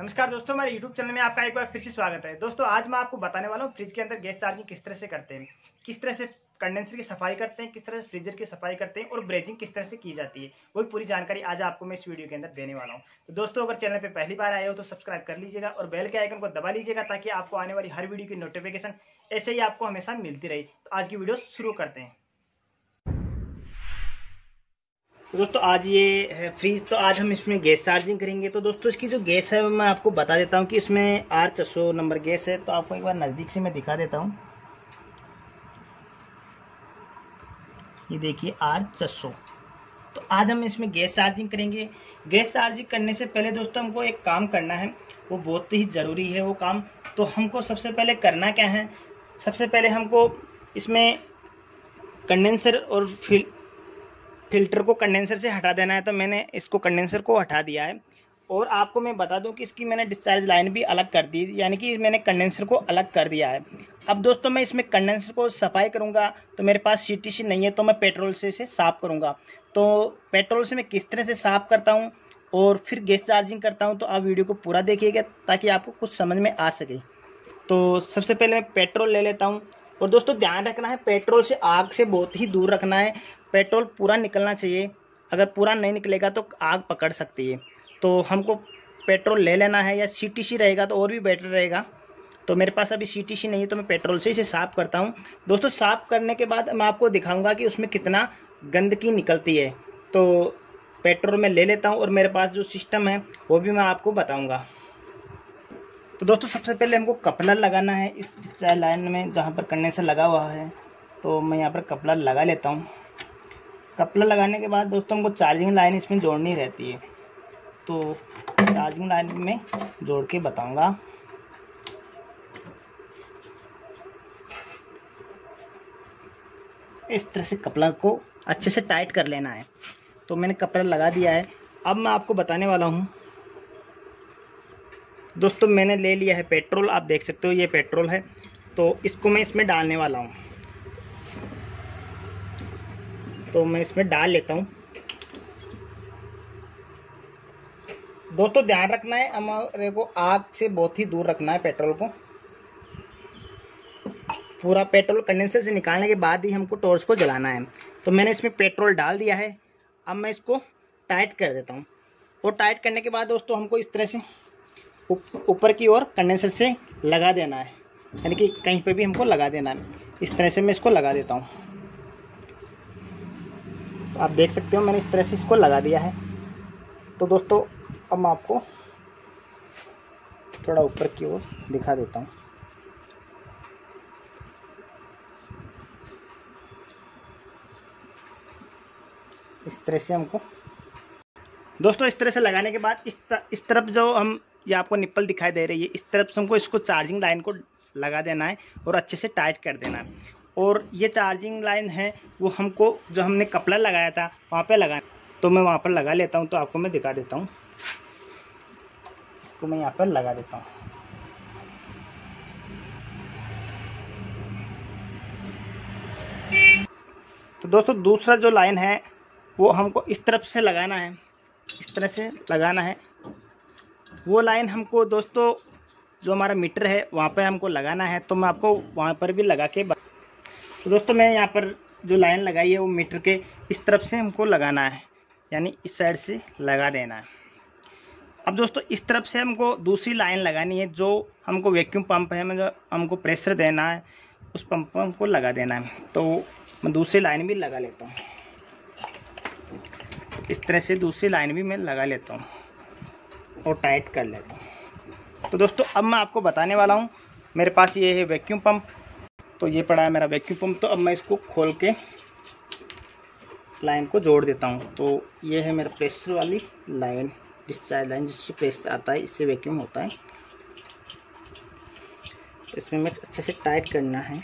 नमस्कार दोस्तों, हमारे YouTube चैनल में आपका एक बार फिर से स्वागत है। दोस्तों आज मैं आपको बताने वाला हूँ फ्रिज के अंदर गैस चार्जिंग किस तरह से करते हैं, किस तरह से कंडेंसर की सफाई करते हैं, किस तरह से फ्रीजर की सफाई करते हैं और ब्रेजिंग किस तरह से की जाती है। वही पूरी जानकारी आज आपको मैं इस वीडियो के अंदर देने वाला हूँ। तो दोस्तों अगर चैनल पर पहली बार आए हो तो सब्सक्राइब कर लीजिएगा और बेल के आइकन को दबा लीजिएगा ताकि आपको आने वाली हर वीडियो की नोटिफिकेशन ऐसे ही आपको हमेशा मिलती रही। तो आज की वीडियो शुरू करते हैं। तो दोस्तों आज ये है फ्रीज, तो आज हम इसमें गैस चार्जिंग करेंगे। तो दोस्तों इसकी जो गैस है मैं आपको बता देता हूँ कि इसमें R600 नंबर गैस है। तो आपको एक बार नज़दीक से मैं दिखा देता हूँ। ये देखिए R600। तो आज हम इसमें गैस चार्जिंग करेंगे। गैस चार्जिंग करने से पहले दोस्तों हमको एक काम करना है, वो बहुत ही ज़रूरी है वो काम। तो हमको सबसे पहले करना क्या है, सबसे पहले हमको इसमें कंडेंसर और फिल्टर को कंडेंसर से हटा देना है। तो मैंने इसको कंडेंसर को हटा दिया है। और आपको मैं बता दूं कि इसकी मैंने डिस्चार्ज लाइन भी अलग कर दी, यानी कि मैंने कंडेंसर को अलग कर दिया है। अब दोस्तों मैं इसमें कंडेंसर को सफाई करूंगा। तो मेरे पास CTC नहीं है तो मैं पेट्रोल से इसे साफ़ करूंगा। तो पेट्रोल से मैं किस तरह से साफ़ करता हूँ और फिर गैस चार्जिंग करता हूँ, तो आप वीडियो को पूरा देखिएगा ताकि आपको कुछ समझ में आ सके। तो सबसे पहले मैं पेट्रोल ले लेता हूँ। और दोस्तों ध्यान रखना है, पेट्रोल से आग से बहुत ही दूर रखना है। पेट्रोल पूरा निकलना चाहिए, अगर पूरा नहीं निकलेगा तो आग पकड़ सकती है। तो हमको पेट्रोल ले लेना है, या CTC रहेगा तो और भी बेटर रहेगा। तो मेरे पास अभी CTC नहीं है तो मैं पेट्रोल से इसे साफ़ करता हूँ। दोस्तों साफ़ करने के बाद मैं आपको दिखाऊंगा कि उसमें कितना गंदगी निकलती है। तो पेट्रोल मैं ले लेता हूँ और मेरे पास जो सिस्टम है वो भी मैं आपको बताऊँगा। तो दोस्तों सबसे पहले हमको कपलर लगाना है इस लाइन में जहाँ पर कंडेंसर लगा हुआ है। तो मैं यहाँ पर कपलर लगा लेता हूँ। कपलर लगाने के बाद दोस्तों हमको चार्जिंग लाइन इसमें जोड़नी रहती है। तो चार्जिंग लाइन में जोड़ के बताऊँगा। इस तरह से कपलर को अच्छे से टाइट कर लेना है। तो मैंने कपलर लगा दिया है। अब मैं आपको बताने वाला हूँ। दोस्तों मैंने ले लिया है पेट्रोल, आप देख सकते हो ये पेट्रोल है। तो इसको मैं इसमें डालने वाला हूँ। तो मैं इसमें डाल लेता हूँ। दोस्तों ध्यान रखना है, हमारे को आग से बहुत ही दूर रखना है पेट्रोल को। पूरा पेट्रोल कंडेंसर से निकालने के बाद ही हमको टॉर्च को जलाना है। तो मैंने इसमें पेट्रोल डाल दिया है। अब मैं इसको टाइट कर देता हूँ। और टाइट करने के बाद दोस्तों हमको इस तरह से ऊपर की ओर कंडेंसर से लगा देना है, यानी कि कहीं पे भी हमको लगा देना है। इस तरह से मैं इसको लगा देता हूँ। तो आप देख सकते हो मैंने इस तरह से इसको लगा दिया है। तो दोस्तों अब मैं आपको थोड़ा ऊपर की ओर दिखा देता हूँ। इस तरह से हमको दोस्तों इस तरह से लगाने के बाद इस तरफ जो हम ये आपको निप्पल दिखाई दे रही है, इस तरफ से हमको इसको चार्जिंग लाइन को लगा देना है और अच्छे से टाइट कर देना है। और ये चार्जिंग लाइन है वो हमको जो हमने कपलर लगाया था वहाँ पे लगाना। तो मैं वहाँ पर लगा लेता हूँ। तो आपको मैं दिखा देता हूँ। इसको मैं यहाँ पर लगा देता हूँ। तो दोस्तों दूसरा जो लाइन है वो हमको इस तरफ से लगाना है, इस तरह से लगाना है। वो लाइन हमको दोस्तों जो हमारा मीटर है वहाँ पे हमको लगाना है। तो मैं आपको वहाँ पर भी लगा के तो दोस्तों मैं यहाँ पर जो लाइन लगाई है वो मीटर के इस तरफ से हमको लगाना है, यानी इस साइड से लगा देना है। अब दोस्तों इस तरफ से हमको दूसरी लाइन लगानी है, जो हमको वैक्यूम पंप है, जो हमको प्रेशर देना है, उस पंप पर हमको लगा देना है। तो मैं दूसरी लाइन भी लगा लेता हूँ। इस तरह से दूसरी लाइन भी मैं लगा लेता हूँ और टाइट कर लेता हूँ। तो दोस्तों अब मैं आपको बताने वाला हूँ। मेरे पास ये है वैक्यूम पंप। तो ये पड़ा है मेरा वैक्यूम पंप। तो अब मैं इसको खोल के लाइन को जोड़ देता हूँ। तो ये है मेरा प्रेशर वाली लाइन, डिस्चार्ज लाइन, जिससे प्रेशर आता है, इससे वैक्यूम होता है। तो इसमें मैं अच्छे से टाइट करना है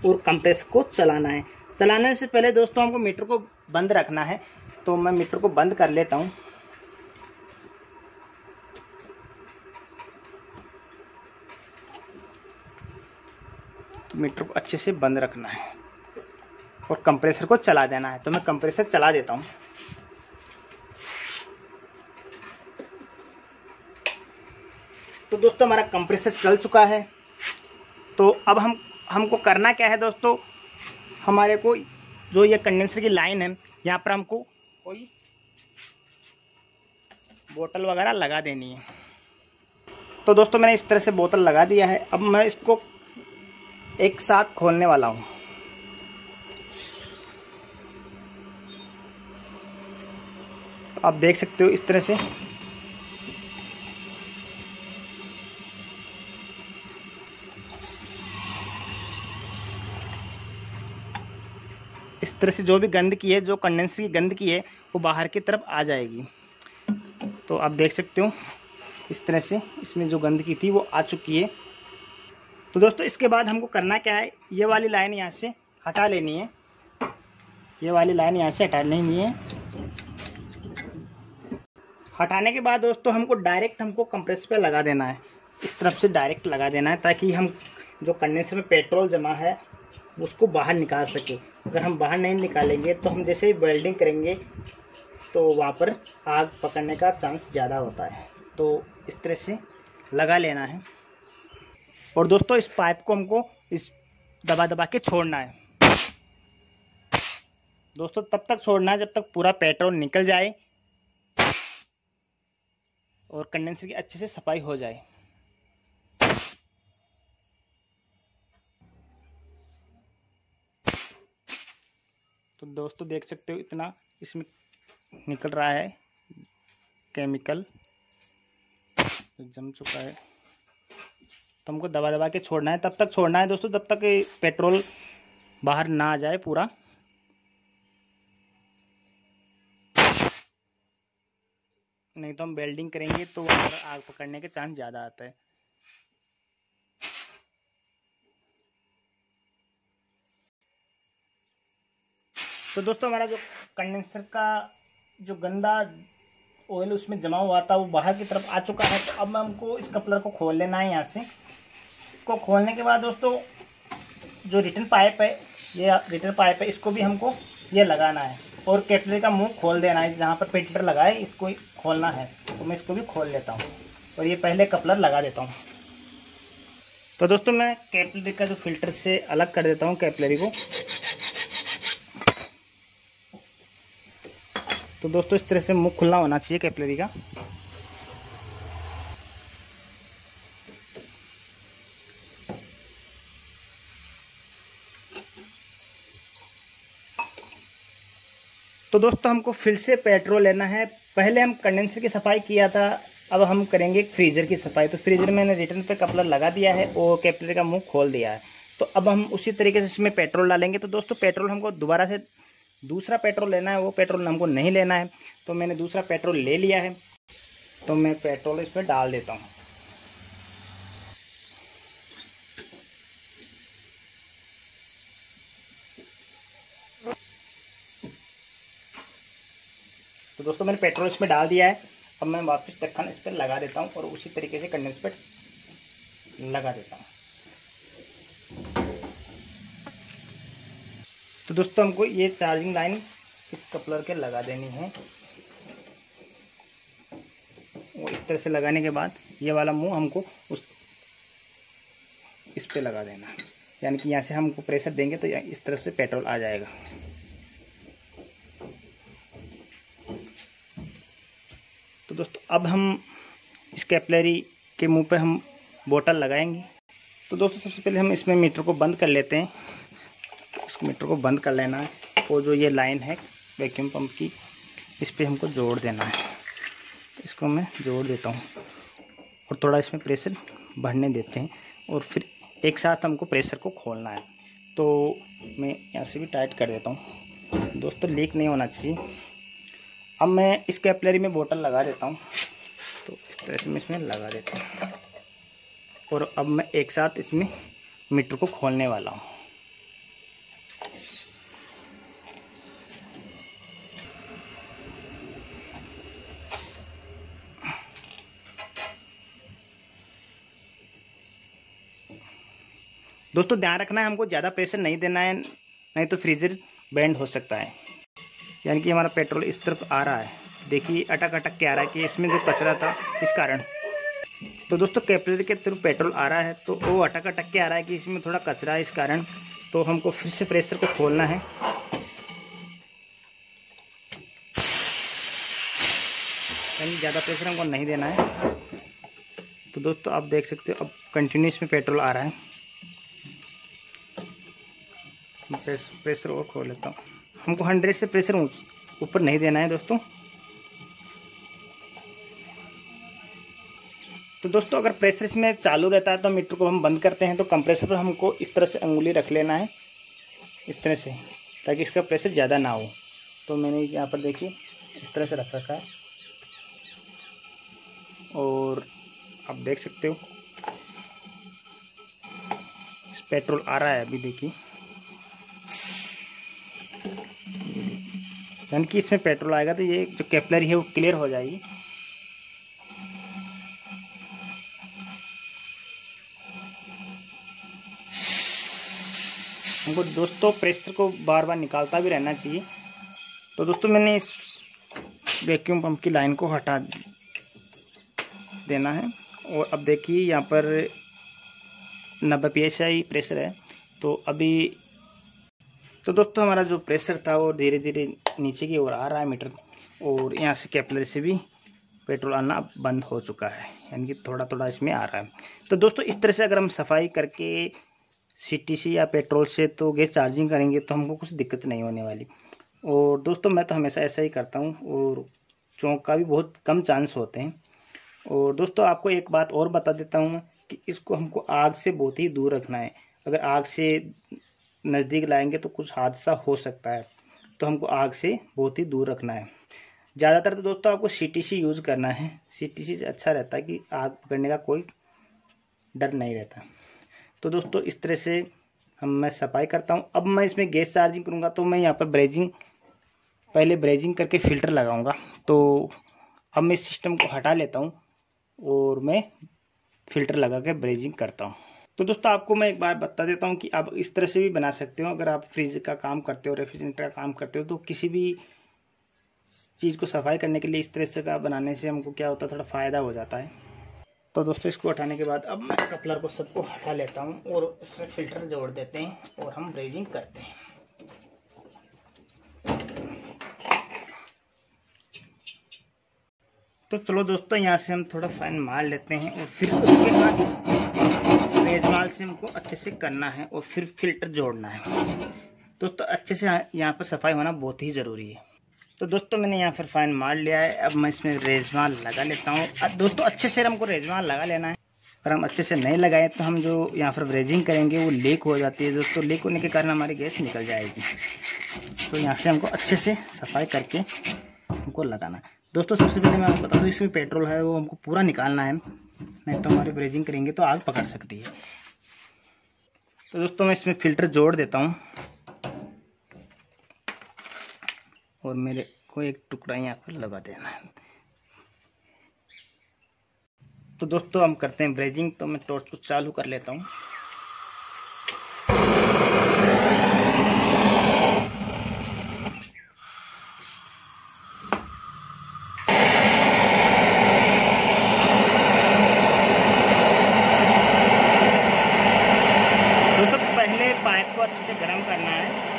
और कंप्रेसर को चलाना है। चलाने से पहले दोस्तों हमको मीटर को बंद रखना है। तो मैं मीटर को बंद कर लेता हूँ। तो मीटर को अच्छे से बंद रखना है और कंप्रेसर को चला देना है। तो मैं कंप्रेसर चला देता हूँ। तो दोस्तों हमारा कंप्रेसर चल चुका है। तो अब हमको करना क्या है दोस्तों, हमारे को जो ये कंडेंसर की लाइन है यहाँ पर हमको कोई बोतल वगैरह लगा देनी है। तो दोस्तों मैंने इस तरह से बोतल लगा दिया है। अब मैं इसको एक साथ खोलने वाला हूँ। आप देख सकते हो इस तरह से जो भी गंदगी है, जो कंडेंसर की गंदगी है वो बाहर की तरफ आ जाएगी। तो आप देख सकते हो इस तरह से इसमें जो गंदगी थी वो आ चुकी है। तो दोस्तों इसके बाद हमको करना क्या है, ये वाली लाइन यहाँ से हटा लेनी है। ये वाली लाइन यहाँ से हटा लेनी है। हटाने के बाद दोस्तों हमको डायरेक्ट कंप्रेसर पे लगा देना है। इस तरफ से डायरेक्ट लगा देना है ताकि हम जो कंडेंसर में पेट्रोल जमा है उसको बाहर निकाल सके। अगर हम बाहर नहीं निकालेंगे तो हम जैसे ही वेल्डिंग करेंगे तो वहाँ पर आग पकड़ने का चांस ज़्यादा होता है। तो इस तरह से लगा लेना है। और दोस्तों इस पाइप को हमको इस दबा के छोड़ना है। दोस्तों तब तक छोड़ना है जब तक पूरा पेट्रोल निकल जाए और कंडेंसर की अच्छे से सफाई हो जाए। तो दोस्तों देख सकते हो इतना इसमें निकल रहा है केमिकल, जम चुका है। तो हमको दबा के छोड़ना है। तब तक छोड़ना है दोस्तों जब तक पेट्रोल बाहर ना आ जाए पूरा। नहीं तो हम वेल्डिंग करेंगे तो वहाँ पर आग पकड़ने के चांस ज़्यादा आता है। तो दोस्तों हमारा जो कंडेंसर का जो गंदा ऑयल उसमें जमा हुआ था वो बाहर की तरफ आ चुका है। तो अब हमको इस कपलर को खोल लेना है। यहाँ से इसको खोलने के बाद दोस्तों जो रिटर्न पाइप है, ये रिटर्न पाइप है, इसको भी हमको ये लगाना है और कैपिलरी का मुंह खोल देना है। जहाँ पर फिल्टर लगा है इसको खोलना है। तो मैं इसको भी खोल लेता हूँ और ये पहले कपलर लगा देता हूँ। तो दोस्तों मैं कैपिलरी का जो फिल्टर से अलग कर देता हूँ कैपिलरी को। तो दोस्तों इस तरह से मुंह खुला होना चाहिए कैपिलरी का। तो दोस्तों हमको फिर से पेट्रोल लेना है। पहले हम कंडेंसर की सफाई किया था, अब हम करेंगे फ्रीजर की सफाई। तो फ्रीजर में मैंने रिटर्न पे कपलर लगा दिया है और कैपिलरी का मुंह खोल दिया है। तो अब हम उसी तरीके से इसमें पेट्रोल डालेंगे। तो दोस्तों पेट्रोल हमको दोबारा से दूसरा पेट्रोल लेना है, वो पेट्रोल हमको नहीं लेना है। तो मैंने दूसरा पेट्रोल ले लिया है। तो मैं पेट्रोल इसमें डाल देता हूँ। तो दोस्तों मैंने पेट्रोल इसमें डाल दिया है। अब मैं वापस ढक्कन इस पर लगा देता हूँ और उसी तरीके से कंडेंसर पर लगा देता हूँ। तो दोस्तों हमको ये चार्जिंग लाइन इस कपलर के लगा देनी है और इस तरह से लगाने के बाद ये वाला मुंह हमको इस पे लगा देना है। यानी कि यहाँ से हमको प्रेशर देंगे तो इस तरफ से पेट्रोल आ जाएगा। तो दोस्तों अब हम इस कैपिलरी के मुंह पे हम बोतल लगाएंगे। तो दोस्तों सबसे पहले हम इसमें मीटर को बंद कर लेते हैं। इस मीटर को बंद कर लेना है और जो ये लाइन है वैक्यूम पंप की, इस पे हमको जोड़ देना है। तो इसको मैं जोड़ देता हूँ और थोड़ा इसमें प्रेशर बढ़ने देते हैं और फिर एक साथ हमको प्रेशर को खोलना है। तो मैं यहाँ से भी टाइट कर देता हूँ। दोस्तों लीक नहीं होना चाहिए। अब मैं इस कैपिलरी में बोतल लगा देता हूँ। तो इस तरह से मैं इसमें लगा देता हूँ और अब मैं एक साथ इसमें मीटर को खोलने वाला हूँ। दोस्तों ध्यान रखना है, हमको ज़्यादा प्रेशर नहीं देना है, नहीं तो फ्रीजर बैंड हो सकता है। यानी कि हमारा पेट्रोल इस तरफ आ रहा है, देखिए अटक अटक के आ रहा है कि इसमें जो कचरा था इस कारण। तो दोस्तों कैपिलरी के थ्रू पेट्रोल आ रहा है, तो वो अटक अटक के आ रहा है कि इसमें थोड़ा कचरा है, इस कारण तो हमको फिर से प्रेशर को खोलना है। यानी ज़्यादा प्रेशर हमको नहीं देना है। तो दोस्तों आप देख सकते हो अब कंटिन्यूस में पेट्रोल आ रहा है। प्रेशर और खोल लेता हूँ। हमको 100 से प्रेशर ऊपर नहीं देना है दोस्तों। तो दोस्तों अगर प्रेशर इसमें चालू रहता है तो मीटर को हम बंद करते हैं, तो कंप्रेसर पर हमको इस तरह से अंगुली रख लेना है, इस तरह से, ताकि इसका प्रेशर ज़्यादा ना हो। तो मैंने यहाँ पर देखिए इस तरह से रख रखा है और आप देख सकते हो इस पेट्रोल आ रहा है अभी, देखिए यानी कि इसमें पेट्रोल आएगा तो ये जो कैपिलरी है वो क्लियर हो जाएगी। हमको दोस्तों प्रेशर को बार बार निकालता भी रहना चाहिए। तो दोस्तों मैंने इस वैक्यूम पंप की लाइन को हटा देना है और अब देखिए यहाँ पर 90 PSI प्रेशर है। तो अभी तो दोस्तों हमारा जो प्रेशर था वो धीरे धीरे नीचे की ओर आ रहा है मीटर, और यहाँ से कैपिलरी से भी पेट्रोल आना बंद हो चुका है, यानी कि थोड़ा थोड़ा इसमें आ रहा है। तो दोस्तों इस तरह से अगर हम सफाई करके CTC या पेट्रोल से तो गैस चार्जिंग करेंगे तो हमको कुछ दिक्कत नहीं होने वाली। और दोस्तों मैं तो हमेशा ऐसा ही करता हूँ और चौंक का भी बहुत कम चांस होते हैं। और दोस्तों आपको एक बात और बता देता हूँ कि इसको हमको आग से बहुत ही दूर रखना है। अगर आग से नज़दीक लाएंगे तो कुछ हादसा हो सकता है, तो हमको आग से बहुत ही दूर रखना है। ज़्यादातर तो दोस्तों आपको CTC यूज़ करना है। CTC से अच्छा रहता है कि आग पकड़ने का कोई डर नहीं रहता। तो दोस्तों इस तरह से मैं सफाई करता हूँ। अब मैं इसमें गैस चार्जिंग करूँगा तो मैं यहाँ पर पहले ब्रेजिंग करके फ़िल्टर लगाऊँगा। तो अब मैं इस सिस्टम को हटा लेता हूँ और मैं फ़िल्टर लगा के ब्रेजिंग करता हूँ। तो दोस्तों आपको मैं एक बार बता देता हूँ कि आप इस तरह से भी बना सकते हो। अगर आप फ्रिज का काम करते हो, रेफ्रिजरेटर का काम करते हो, तो किसी भी चीज़ को सफाई करने के लिए इस तरह से का बनाने से हमको क्या होता है, थोड़ा फ़ायदा हो जाता है। तो दोस्तों इसको हटाने के बाद अब मैं कपलर को सबको हटा लेता हूँ और इसमें फ़िल्टर जोड़ देते हैं और हम ब्रेजिंग करते हैं। तो चलो दोस्तों यहाँ से हम थोड़ा फाइन मार लेते हैं और फिर उसके बाद रेजमाल से हमको अच्छे से करना है और फिर फिल्टर जोड़ना है। दोस्तों अच्छे से यहाँ पर सफाई होना बहुत ही ज़रूरी है। तो दोस्तों मैंने यहाँ पर फाइन मार लिया है। अब मैं इसमें रेजमाल लगा लेता हूँ। दोस्तों अच्छे से हमको रेजमाल लगा लेना है। अगर हम अच्छे से नहीं लगाए तो हम जो यहाँ पर ब्रेजिंग करेंगे वो लीक हो जाती है दोस्तों। लीक होने के कारण हमारी गैस निकल जाएगी। तो यहाँ से हमको अच्छे से सफाई करके हमको लगाना है। दोस्तों सबसे पहले मैं आपको बता दूँ, इसमें पेट्रोल है वो हमको पूरा निकालना है, नहीं तो हमारी ब्रेजिंग करेंगे तो आग पकड़ सकती है। तो दोस्तों मैं इसमें फ़िल्टर जोड़ देता हूँ और मेरे को एक टुकड़ा यहाँ पर लगा देना है। तो दोस्तों हम करते हैं ब्रेजिंग। तो मैं टॉर्च को चालू कर लेता हूँ। दोस्तों पहले पाइप को अच्छे से गर्म करना है।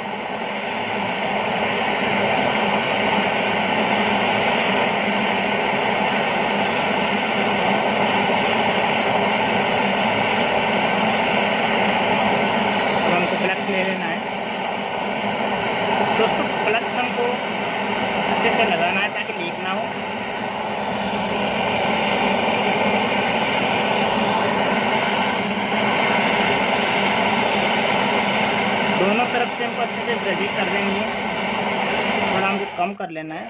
ले लेना है दोस्तों। प्लग्स हमको अच्छे से लगाना है ताकि लीक ना हो। दोनों तरफ से हमको अच्छे से ब्रेजिंग कर देनी है। थोड़ा हमको कम कर लेना है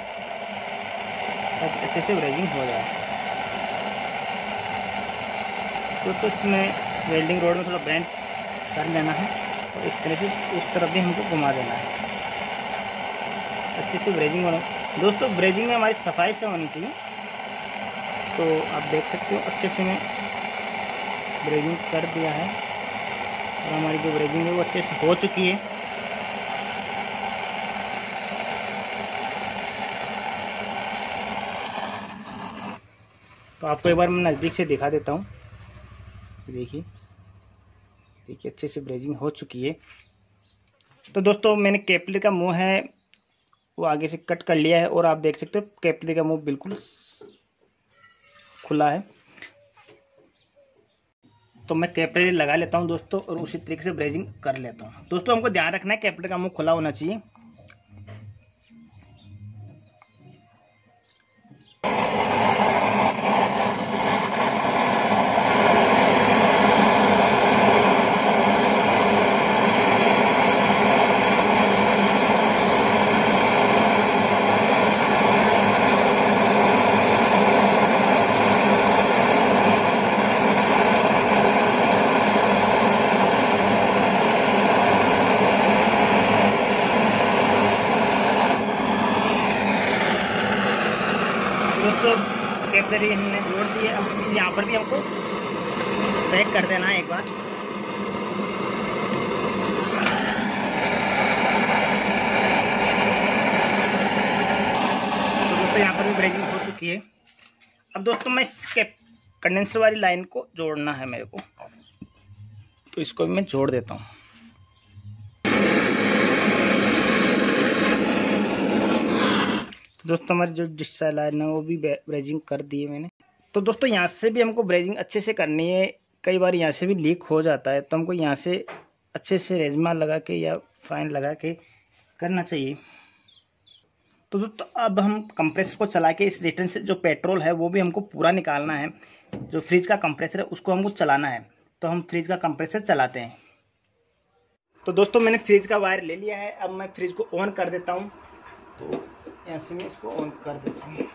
ताकि अच्छे से ब्रेजिंग हो जाए। तो इसमें वेल्डिंग रोड में थोड़ा बेंड कर लेना है और इस तरह से उस तरफ भी हमको घुमा देना है। अच्छे से ब्रेजिंग होना दोस्तों। ब्रेजिंग में हमारी सफाई से होनी चाहिए। तो आप देख सकते हो अच्छे से मैं ब्रेजिंग कर दिया है और हमारी जो ब्रेजिंग है वो अच्छे से हो चुकी है। तो आपको एक बार मैं नज़दीक से दिखा देता हूँ। देखिए देखिए अच्छे से ब्रेजिंग हो चुकी है। तो दोस्तों मैंने कैपिलरी का मुंह है वो आगे से कट कर लिया है और आप देख सकते हो कैपिलरी का मुंह बिल्कुल खुला है। तो मैं कैपिलरी लगा लेता हूं दोस्तों और उसी तरीके से ब्रेजिंग कर लेता हूं। दोस्तों हमको ध्यान रखना है कैपिलरी का मुंह खुला होना चाहिए। दोस्तों कैपिलरी हमने जोड़ दी है। अब यहाँ पर भी हमको पैक कर देना है एक बार। तो दोस्तों यहाँ पर भी ब्रेजिंग हो चुकी है। अब दोस्तों मैं इस कंडेंसर वाली लाइन को जोड़ना है मेरे को, तो इसको भी मैं जोड़ देता हूँ। दोस्तों हमारी जो डिश लाइन है वो भी ब्रेजिंग कर दी है मैंने। तो दोस्तों यहाँ से भी हमको ब्रेजिंग अच्छे से करनी है। कई बार यहाँ से भी लीक हो जाता है, तो हमको यहाँ से अच्छे से रेजमा लगा के या फाइन लगा के करना चाहिए। तो दोस्तों अब हम कंप्रेसर को चला के इस रिटर्न से जो पेट्रोल है वो भी हमको पूरा निकालना है। जो फ्रिज का कंप्रेसर है उसको हमको चलाना है, तो हम फ्रिज का कंप्रेसर चलाते हैं। तो दोस्तों मैंने फ्रिज का वायर ले लिया है। अब मैं फ्रिज को ऑन कर देता हूँ। तो ऐसे में इसको ऑन कर देता हूँ।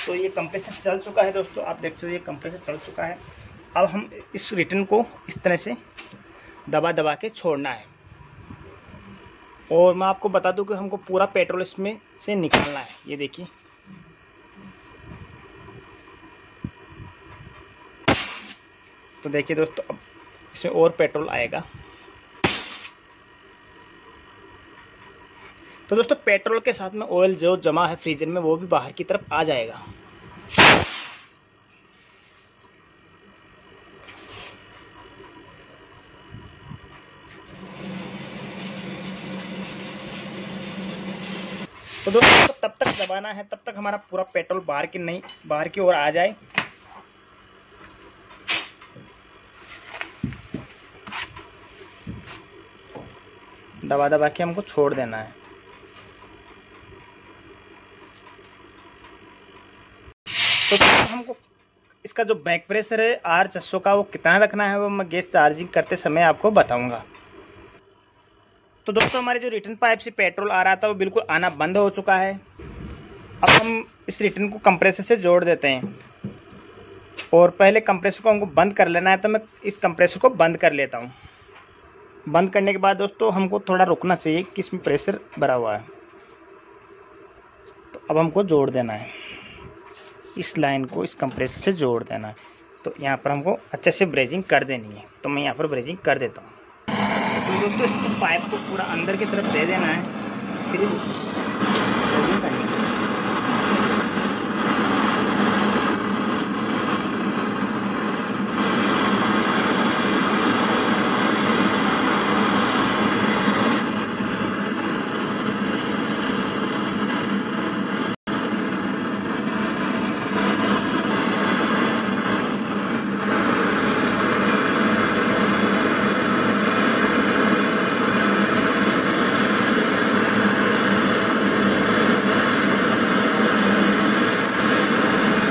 तो ये कंप्रेसर चल चुका है दोस्तों, आप देख सकते हो ये कंप्रेसर चल चुका है। अब हम इस रिटर्न को इस तरह से दबा दबा के छोड़ना है। और मैं आपको बता दूं कि हमको पूरा पेट्रोल इसमें से निकालना है। ये देखिए तो देखिए दोस्तों अब इसमें और पेट्रोल आएगा। तो दोस्तों पेट्रोल के साथ में ऑयल जो जमा है फ्रीजर में वो भी बाहर की तरफ आ जाएगा। तो दोस्तों तब तक दबाना है, तब तक हमारा पूरा पेट्रोल बाहर की ओर आ जाए। दबा दबा के हमको छोड़ देना है। तो हमको इसका जो बैक प्रेशर है R600 का वो कितना रखना है वो मैं गैस चार्जिंग करते समय आपको बताऊंगा। तो दोस्तों हमारे जो रिटर्न पाइप से पेट्रोल आ रहा था वो बिल्कुल आना बंद हो चुका है। अब हम इस रिटर्न को कंप्रेसर से जोड़ देते हैं और पहले कंप्रेसर को हमको बंद कर लेना है। तो मैं इस कंप्रेसर को बंद कर लेता हूँ। बंद करने के बाद दोस्तों हमको थोड़ा रुकना चाहिए कि इसमें प्रेशर भरा हुआ है। तो अब हमको जोड़ देना है, इस लाइन को इस कंप्रेसर से जोड़ देना है। तो यहाँ पर हमको अच्छे से ब्रेजिंग कर देनी है। तो मैं यहाँ पर ब्रेजिंग कर देता हूँ। तो दोस्तों इसको पाइप को पूरा अंदर की तरफ दे देना है, फिर ब्रेजिंग करनी है।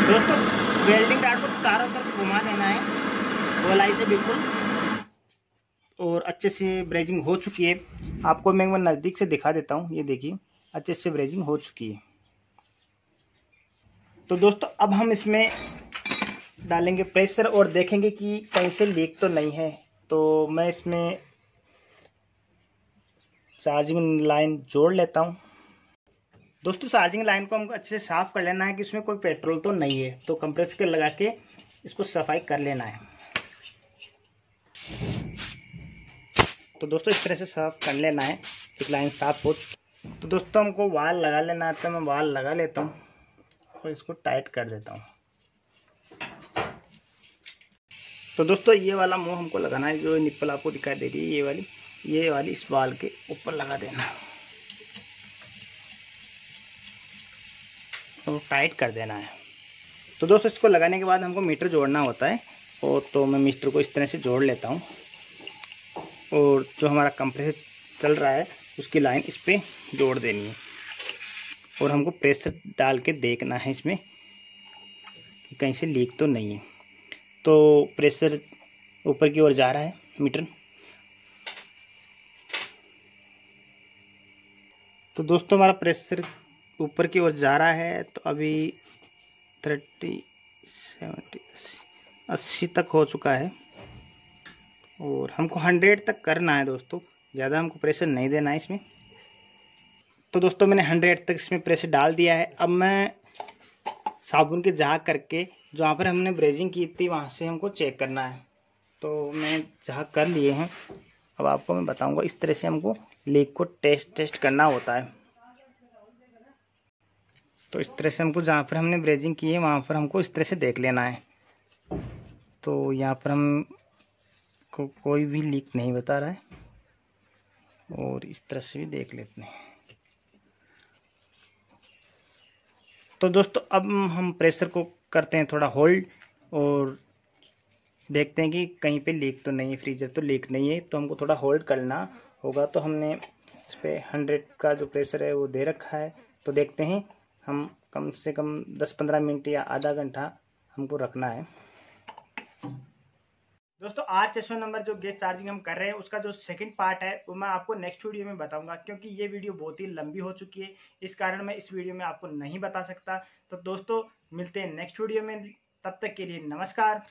दोस्तों वेल्डिंग राड को चारों तरफ घुमा देना है गोलाई से बिल्कुल। और अच्छे से ब्रेजिंग हो चुकी है। आपको मैं नज़दीक से दिखा देता हूँ। ये देखिए अच्छे से ब्रेजिंग हो चुकी है। तो दोस्तों अब हम इसमें डालेंगे प्रेशर और देखेंगे कि कहीं से लीक तो नहीं है। तो मैं इसमें चार्जिंग लाइन जोड़ लेता हूँ। दोस्तों चार्जिंग लाइन को हमको अच्छे से साफ कर लेना है कि इसमें कोई पेट्रोल तो नहीं है। तो कंप्रेसर के लगा के इसको सफाई कर लेना है। तो दोस्तों इस तरह से साफ कर लेना है। एक लाइन साफ हो चुकी। तो दोस्तों हमको वाल लगा लेना है, तो मैं वाल लगा लेता हूँ। और इसको टाइट कर देता हूँ। तो दोस्तों ये वाला मुंह हमको लगाना है, जो निप्पल आपको दिखाई दे रही है ये वाली इस बाल के ऊपर लगा देना और टाइट कर देना है। तो दोस्तों इसको लगाने के बाद हमको मीटर जोड़ना होता है, और तो मैं मीटर को इस तरह से जोड़ लेता हूँ, और जो हमारा कंप्रेसर चल रहा है उसकी लाइन इस पर जोड़ देनी है, और हमको प्रेशर डाल के देखना है इसमें कि कहीं से लीक तो नहीं है। तो प्रेशर ऊपर की ओर जा रहा है मीटर। तो दोस्तों हमारा प्रेशर ऊपर की ओर जा रहा है, तो अभी 30, 70, 80 तक हो चुका है, और हमको 100 तक करना है दोस्तों, ज़्यादा हमको प्रेशर नहीं देना है इसमें। तो दोस्तों मैंने 100 तक इसमें प्रेशर डाल दिया है। अब मैं साबुन के झाग करके जहाँ पर हमने ब्रेजिंग की थी वहाँ से हमको चेक करना है। तो मैं झाग कर लिए हैं, अब आपको मैं बताऊंगा इस तरह से हमको लीक को टेस्ट करना होता है। तो इस तरह से हमको जहाँ पर हमने ब्रेजिंग की है वहाँ पर हमको इस तरह से देख लेना है। तो यहाँ पर हम को कोई भी लीक नहीं बता रहा है, और इस तरह से भी देख लेते हैं। तो दोस्तों अब हम प्रेशर को करते हैं थोड़ा होल्ड, और देखते हैं कि कहीं पे लीक तो नहीं है, फ्रीजर तो लीक नहीं है, तो हमको थोड़ा होल्ड करना होगा। तो हमने इस पर 100 का जो प्रेशर है वो दे रखा है। तो देखते हैं, हम कम से कम 10-15 मिनट या आधा घंटा हमको रखना है। दोस्तों आज 600 नंबर जो गैस चार्जिंग हम कर रहे हैं उसका जो सेकंड पार्ट है वो मैं आपको नेक्स्ट वीडियो में बताऊंगा, क्योंकि ये वीडियो बहुत ही लंबी हो चुकी है, इस कारण मैं इस वीडियो में आपको नहीं बता सकता। तो दोस्तों मिलते हैं नेक्स्ट वीडियो में, तब तक के लिए नमस्कार।